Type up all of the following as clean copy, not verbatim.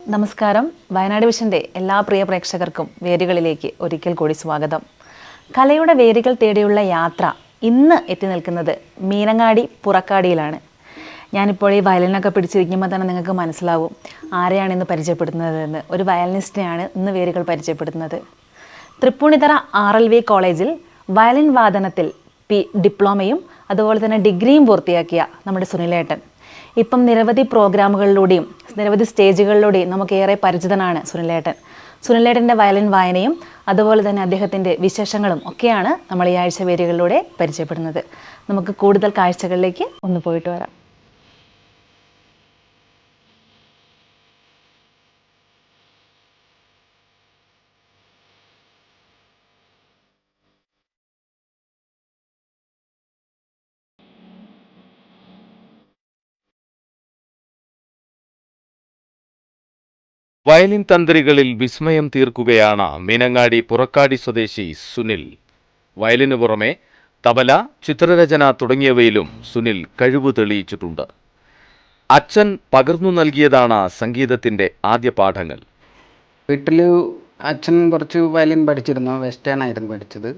നമസ്കാരം. വയനാട് വിഷൻ്റെ എല്ലാ പ്രിയ പ്രേക്ഷകർക്കും വേരുകളിലേക്ക് ഒരിക്കൽ കൂടി സ്വാഗതം. കലയുടെ വേരുകൾ തേടിയുള്ള യാത്ര ഇന്ന് എത്തി നിൽക്കുന്നത് മീനങ്ങാടി പുറക്കാടിയിലാണ്. ഞാനിപ്പോൾ ഈ വയലിനൊക്കെ പിടിച്ചിരിക്കുമ്പോൾ തന്നെ നിങ്ങൾക്ക് മനസ്സിലാവും ആരെയാണ് ഇന്ന് പരിചയപ്പെടുന്നതെന്ന്. ഒരു വയലിനിസ്റ്റിനെയാണ് ഇന്ന് വേരുകൾ പരിചയപ്പെടുന്നത്. തൃപ്പൂണിത്തറ RLV കോളേജിൽ വയലിൻ വാദനത്തിൽ ഡിപ്ലോമയും അതുപോലെ തന്നെ ഡിഗ്രിയും പൂർത്തിയാക്കിയ നമ്മുടെ സുനിലേട്ടൻ ഇപ്പം നിരവധി പ്രോഗ്രാമുകളിലൂടെയും നിരവധി സ്റ്റേജുകളിലൂടെയും നമുക്കേറെ പരിചിതനാണ് സുനിലേട്ടൻ. സുനിലേട്ടൻ്റെ വയലിൻ വായനയും അതുപോലെ തന്നെ അദ്ദേഹത്തിൻ്റെ വിശേഷങ്ങളും ഒക്കെയാണ് നമ്മൾ ഈ ആഴ്ച വേരുകളിലൂടെ പരിചയപ്പെടുന്നത്. നമുക്ക് കൂടുതൽ കാഴ്ചകളിലേക്ക് ഒന്ന് പോയിട്ട് വരാം. വയലിൻ തന്ത്രികളിൽ വിസ്മയം തീർക്കുകയാണ് മീനങ്ങാടി പുറക്കാടി സ്വദേശി സുനിൽ. വയലിനു പുറമെ തബല, ചിത്രരചന തുടങ്ങിയവയിലും സുനിൽ കഴിവ് തെളിയിച്ചിട്ടുണ്ട്. അച്ഛൻ പകർന്നു നൽകിയതാണ് സംഗീതത്തിന്റെ ആദ്യ പാഠങ്ങൾ. വീട്ടിൽ അച്ഛൻ കുറച്ച് വയലിൻ പഠിച്ചിരുന്നു. വെസ്റ്റേൺ ആയിരുന്നു പഠിച്ചത്.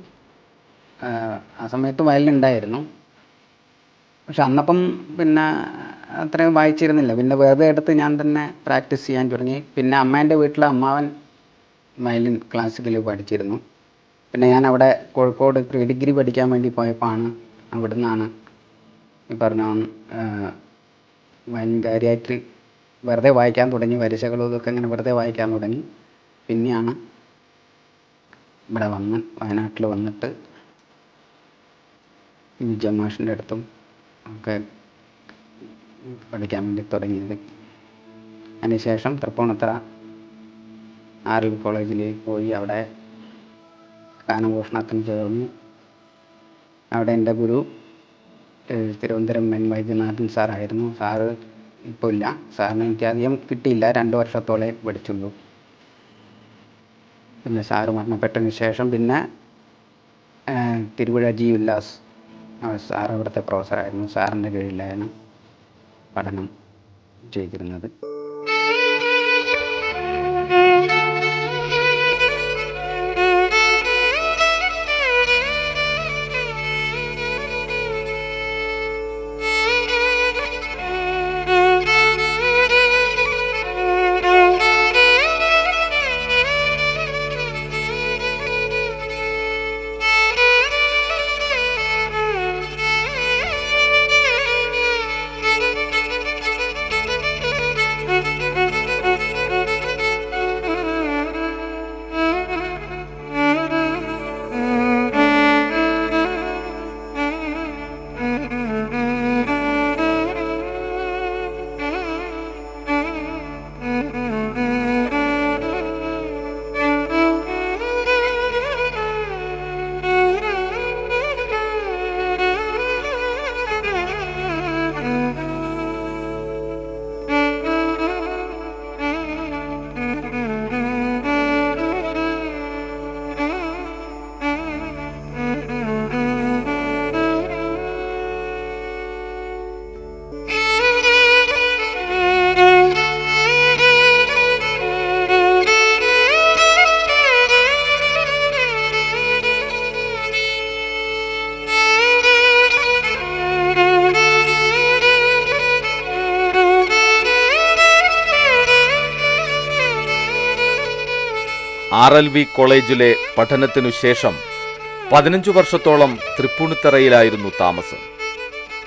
ആ സമയത്ത് വയലിൻ ഉണ്ടായിരുന്നു. പക്ഷെ അന്നപ്പം പിന്നെ അത്രയും വായിച്ചിരുന്നില്ല. പിന്നെ വെറുതെ എടുത്ത് ഞാൻ തന്നെ പ്രാക്ടീസ് ചെയ്യാൻ തുടങ്ങി. പിന്നെ അമ്മേൻ്റെ വീട്ടിൽ അമ്മാവൻ വയലിൻ ക്ലാസിക്കൽ പഠിച്ചിരുന്നു. പിന്നെ ഞാൻ അവിടെ കോഴിക്കോട് പ്രീ ഡിഗ്രി പഠിക്കാൻ വേണ്ടി പോയപ്പോഴാണ് അവിടെ നിന്നാണ് ഈ പറഞ്ഞ വയലിൻ കാര്യമായിട്ട് വെറുതെ വായിക്കാൻ തുടങ്ങി. വരിശകളും ഇതൊക്കെ ഇങ്ങനെ വെറുതെ വായിക്കാൻ തുടങ്ങി. പിന്നെയാണ് ഇവിടെ വയനാട്ടിൽ വന്നിട്ട് ജമാഷിൻ്റെ അടുത്തും ഒക്കെ പഠിക്കാൻ വേണ്ടി തുടങ്ങിയത്. അതിനുശേഷം തൃപ്പൂണിത്തറ RLV കോളേജിൽ പോയി അവിടെ ഗാനഭൂഷണത്തിന് ചേർന്നു. അവിടെ എൻ്റെ ഗുരു തിരുവനന്തപുരം N വൈദ്യനാഥൻ സാറായിരുന്നു. സാറ് ഇപ്പോൾ ഇല്ല. സാറിന് എനിക്ക് അധികം കിട്ടിയില്ല. 2 വർഷത്തോളം പഠിച്ചുള്ളൂ. പിന്നെ സാറ് മരണപ്പെട്ടതിന് ശേഷം പിന്നെ തിരുവഴ G ഉല്ലാസ് സാർ അവിടുത്തെ പ്രൊഫസറായിരുന്നു. സാറിൻ്റെ കീഴിലായിരുന്നു പഠനം ചെയ്തിരുന്നത്. RLV കോളേജിലെ പഠനത്തിനു ശേഷം 15 വർഷത്തോളം തൃപ്പൂണിത്തറയിലായിരുന്നു താമസം.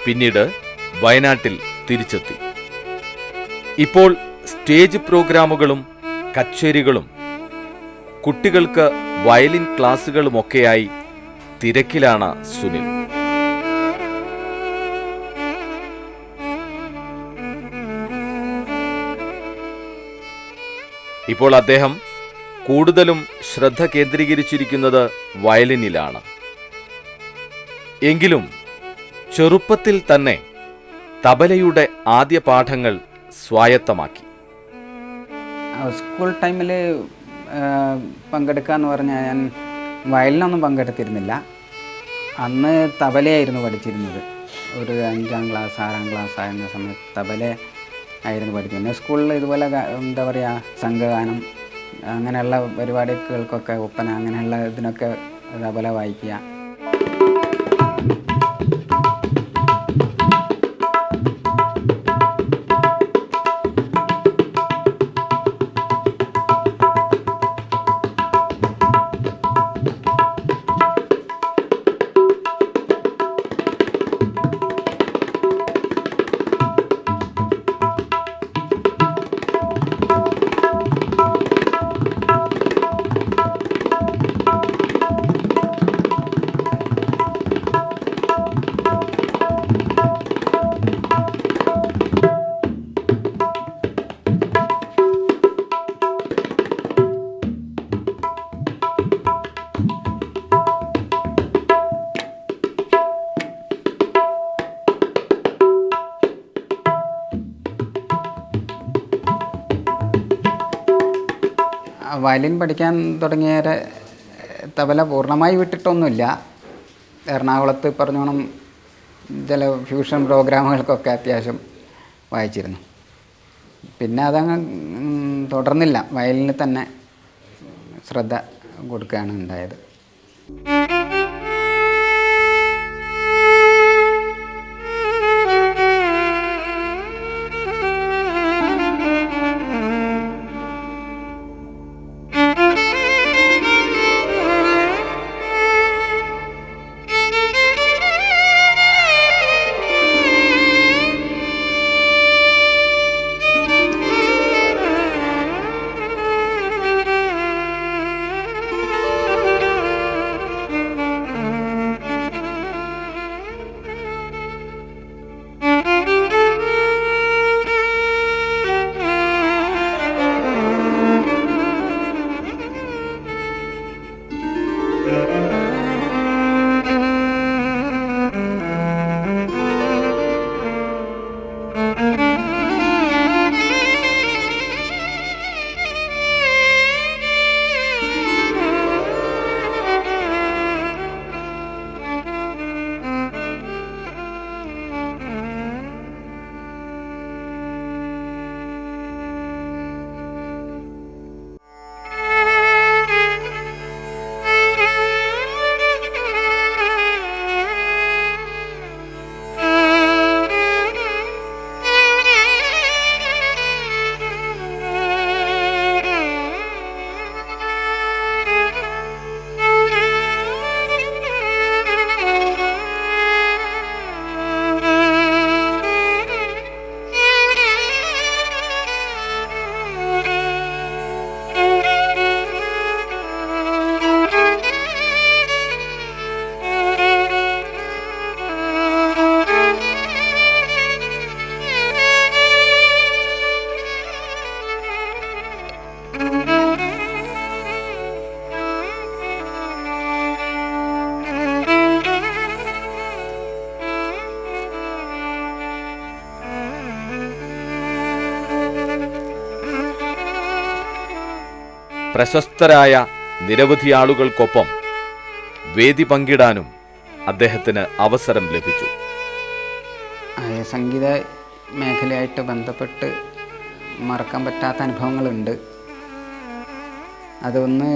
പിന്നീട് വയനാട്ടിൽ തിരിച്ചെത്തി. ഇപ്പോൾ സ്റ്റേജ് പ്രോഗ്രാമുകളും കച്ചേരികളും കുട്ടികൾക്ക് വയലിൻ ക്ലാസുകളുമൊക്കെയായി തിരക്കിലാണ് സുനിൽ. ഇപ്പോൾ അദ്ദേഹം കൂടുതലും ശ്രദ്ധ കേന്ദ്രീകരിച്ചിരിക്കുന്നത് വയലിനിലാണ്. എങ്കിലും ചെറുപ്പത്തിൽ തന്നെ തബലയുടെ ആദ്യ പാഠങ്ങൾ സ്വായത്തമാക്കി. സ്കൂൾ ടൈമിൽ പങ്കെടുക്കുക എന്ന് പറഞ്ഞാൽ ഞാൻ വയലിനൊന്നും പങ്കെടുത്തിരുന്നില്ല. അന്ന് തബലയായിരുന്നു പഠിച്ചിരുന്നത്. ഒരു 5ാം ക്ലാസ് 6ാം ക്ലാസ് ആയിരുന്ന സമയത്ത് തബല ആയിരുന്നു പഠിച്ചത്. പിന്നെ സ്കൂളിൽ ഇതുപോലെ എന്താ പറയുക, സംഘഗാനം അങ്ങനെയുള്ള പരിപാടികൾക്കൊക്കെ, ഒപ്പന അങ്ങനെയുള്ള ഇതിനൊക്കെ അതേപോലെ വായിക്കുക. വയലിൻ പഠിക്കാൻ തുടങ്ങിയ തബല പൂർണ്ണമായി വിട്ടിട്ടൊന്നുമില്ല. എറണാകുളത്ത് പറഞ്ഞോണം ചില ഫ്യൂഷൻ പ്രോഗ്രാമുകൾക്കൊക്കെ അത്യാവശ്യം വായിച്ചിരുന്നു. പിന്നെ അതങ്ങ് തുടർന്നില്ല, വയലിന് തന്നെ ശ്രദ്ധ കൊടുക്കുകയാണ് ഉണ്ടായത്. പ്രശസ്തരായ നിരവധി ആളുകൾക്കൊപ്പം വേദി പങ്കിടാനും അദ്ദേഹത്തിന് അവസരം ലഭിച്ചു. സംഗീത മേഖലയായിട്ട് ബന്ധപ്പെട്ട് മറക്കാൻ പറ്റാത്ത അനുഭവങ്ങളുണ്ട്. അതൊന്ന്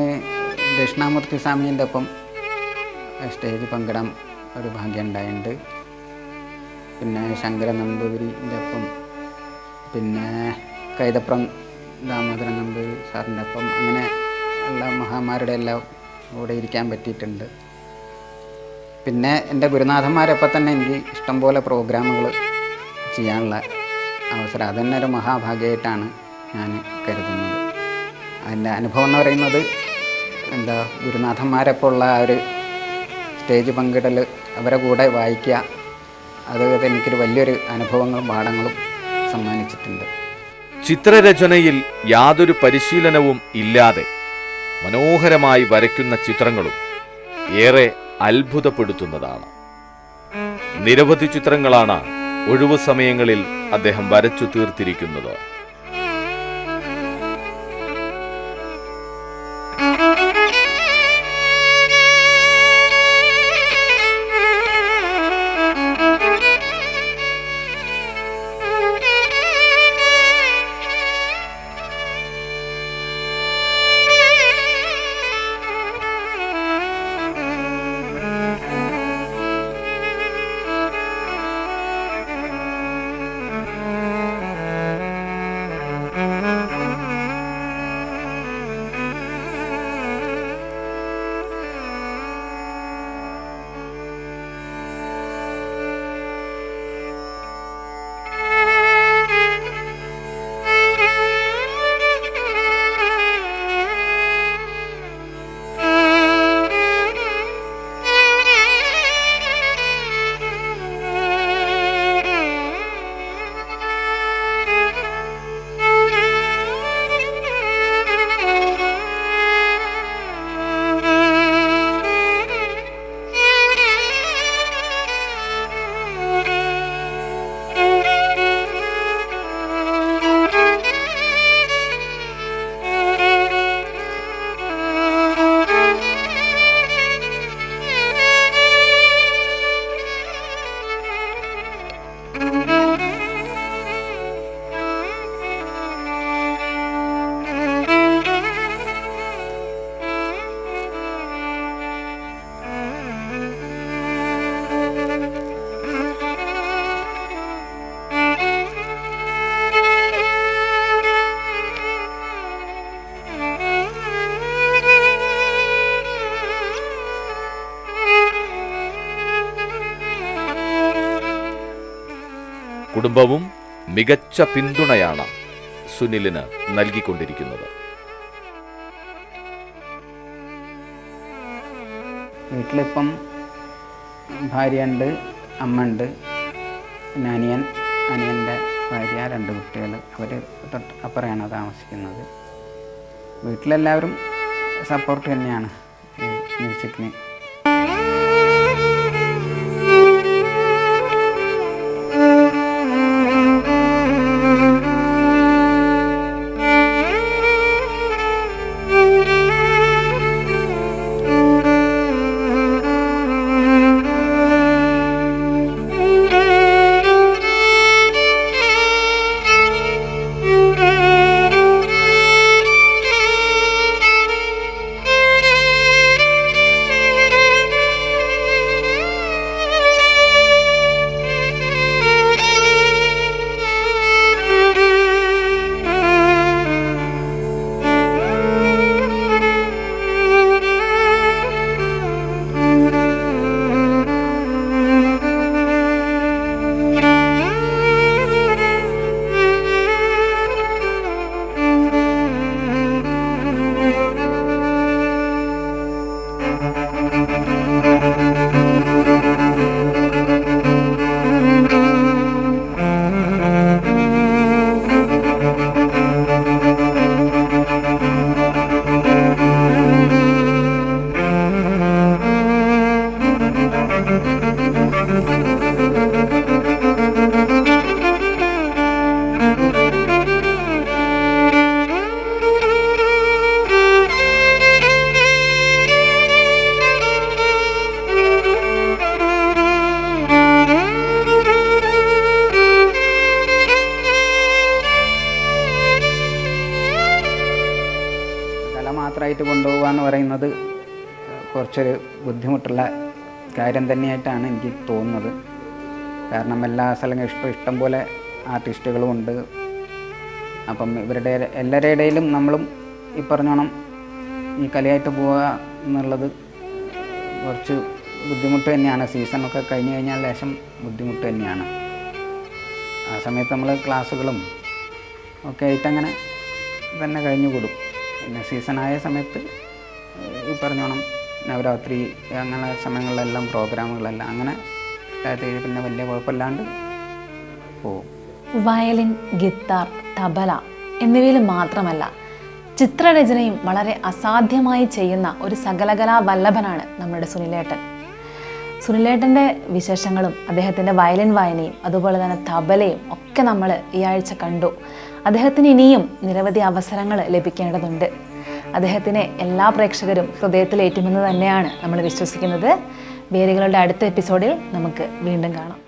ദക്ഷിണാമൂർത്തി സ്വാമീൻ്റെ ഒപ്പം സ്റ്റേജ് പങ്കിടാൻ ഒരു ഭാഗ്യം ഉണ്ടായിട്ടുണ്ട്. പിന്നെ ശങ്കര നമ്പൂതിരിൻ്റെ ഒപ്പം, പിന്നെ കൈതപ്രം ദാമോദരൻ നമ്പൂതിരി സാറിൻ്റെ ഒപ്പം, അങ്ങനെ ഉള്ള മഹാന്മാരുടെ എല്ലാം കൂടെ ഇരിക്കാൻ പറ്റിയിട്ടുണ്ട്. പിന്നെ എൻ്റെ ഗുരുനാഥന്മാരൊപ്പം തന്നെ എനിക്ക് ഇഷ്ടംപോലെ പ്രോഗ്രാമുകൾ ചെയ്യാനുള്ള അവസരം, അതുതന്നെ ഒരു മഹാഭാഗ്യമായിട്ടാണ് ഞാൻ കരുതുന്നത്. അതിൻ്റെ അനുഭവം എന്ന് പറയുന്നത് എന്താ, ഗുരുനാഥന്മാരൊപ്പം ഉള്ള ആ ഒരു സ്റ്റേജ് പങ്കിടൽ, അവരെ കൂടെ വായിക്കുക, അത് എനിക്കൊരു വലിയൊരു അനുഭവങ്ങളും പാഠങ്ങളും സമ്മാനിച്ചിട്ടുണ്ട്. ചിത്രരചനയിൽ യാതൊരു പരിശീലനവും ഇല്ലാതെ മനോഹരമായി വരയ്ക്കുന്ന ചിത്രങ്ങളും ഏറെ അത്ഭുതപ്പെടുത്തുന്നതാണ്. നിരവധി ചിത്രങ്ങളാണ് ഒഴിവു സമയങ്ങളിൽ അദ്ദേഹം വരച്ചു തീർത്തിരിക്കുന്നത്. കുടുംബവും മികച്ച പിന്തുണയാണ് സുനിലിന് നൽകിക്കൊണ്ടിരിക്കുന്നത്. വീട്ടിലിപ്പം ഭാര്യയുണ്ട്, അമ്മ ഉണ്ട്, പിന്നെ അനിയൻ്റെ ഭാര്യ, 2 കുട്ടികൾ. അവർ അപ്പുറമാണ് താമസിക്കുന്നത്. വീട്ടിലെല്ലാവരും സപ്പോർട്ട് തന്നെയാണ് ഈ മ്യൂസിക്കിന്. മാത്രമായിട്ട് കൊണ്ടുപോകുക എന്ന് പറയുന്നത് കുറച്ചൊരു ബുദ്ധിമുട്ടുള്ള കാര്യം തന്നെയായിട്ടാണ് എനിക്ക് തോന്നുന്നത്. കാരണം എല്ലാ സ്ഥലങ്ങളും ഇഷ്ടം പോലെ ആർട്ടിസ്റ്റുകളും ഉണ്ട്. അപ്പം ഇവരുടെ എല്ലാവരുടെ ഇടയിലും നമ്മളും ഈ പറഞ്ഞോണം ഈ കലയായിട്ട് പോവുക എന്നുള്ളത് കുറച്ച് ബുദ്ധിമുട്ട് തന്നെയാണ്. സീസണൊക്കെ കഴിഞ്ഞ് കഴിഞ്ഞാൽ ലേശം ബുദ്ധിമുട്ട് തന്നെയാണ്. ആ സമയത്ത് നമ്മൾ ക്ലാസ്സുകളും ഒക്കെ ആയിട്ടങ്ങനെ തന്നെ കഴിഞ്ഞുകൂടും. പിന്നെ സീസണായ സമയത്ത് ഈ പറഞ്ഞോണം നവരാത്രി അങ്ങനെ സമയങ്ങളിലെല്ലാം പ്രോഗ്രാമുകളെല്ലാം അങ്ങനെ സ്റ്റാർട്ട് ചെയ്ത് പിന്നെ വലിയ കുഴപ്പമില്ലാണ്ട് പോവും. വയലിൻ, ഗിത്താർ, തബല എന്നിവയിൽ മാത്രമല്ല ചിത്രരചനയും വളരെ അസാധ്യമായി ചെയ്യുന്ന ഒരു സകലകലാ വല്ലഭനാണ് നമ്മുടെ സുനിലേട്ടൻ. സുനിലേട്ടൻ്റെ വിശേഷങ്ങളും അദ്ദേഹത്തിൻ്റെ വയലിൻ വായനയും അതുപോലെ തന്നെ തബലയും ഒക്കെ നമ്മൾ ഈ ആഴ്ച കണ്ടു. അദ്ദേഹത്തിന് ഇനിയും നിരവധി അവസരങ്ങൾ ലഭിക്കേണ്ടതുണ്ട്. അദ്ദേഹത്തിനെ എല്ലാ പ്രേക്ഷകരും ഹൃദയത്തിലേറ്റുമെന്ന് തന്നെയാണ് നമ്മൾ വിശ്വസിക്കുന്നത്. വേദികളുടെ അടുത്ത എപ്പിസോഡിൽ നമുക്ക് വീണ്ടും കാണാം.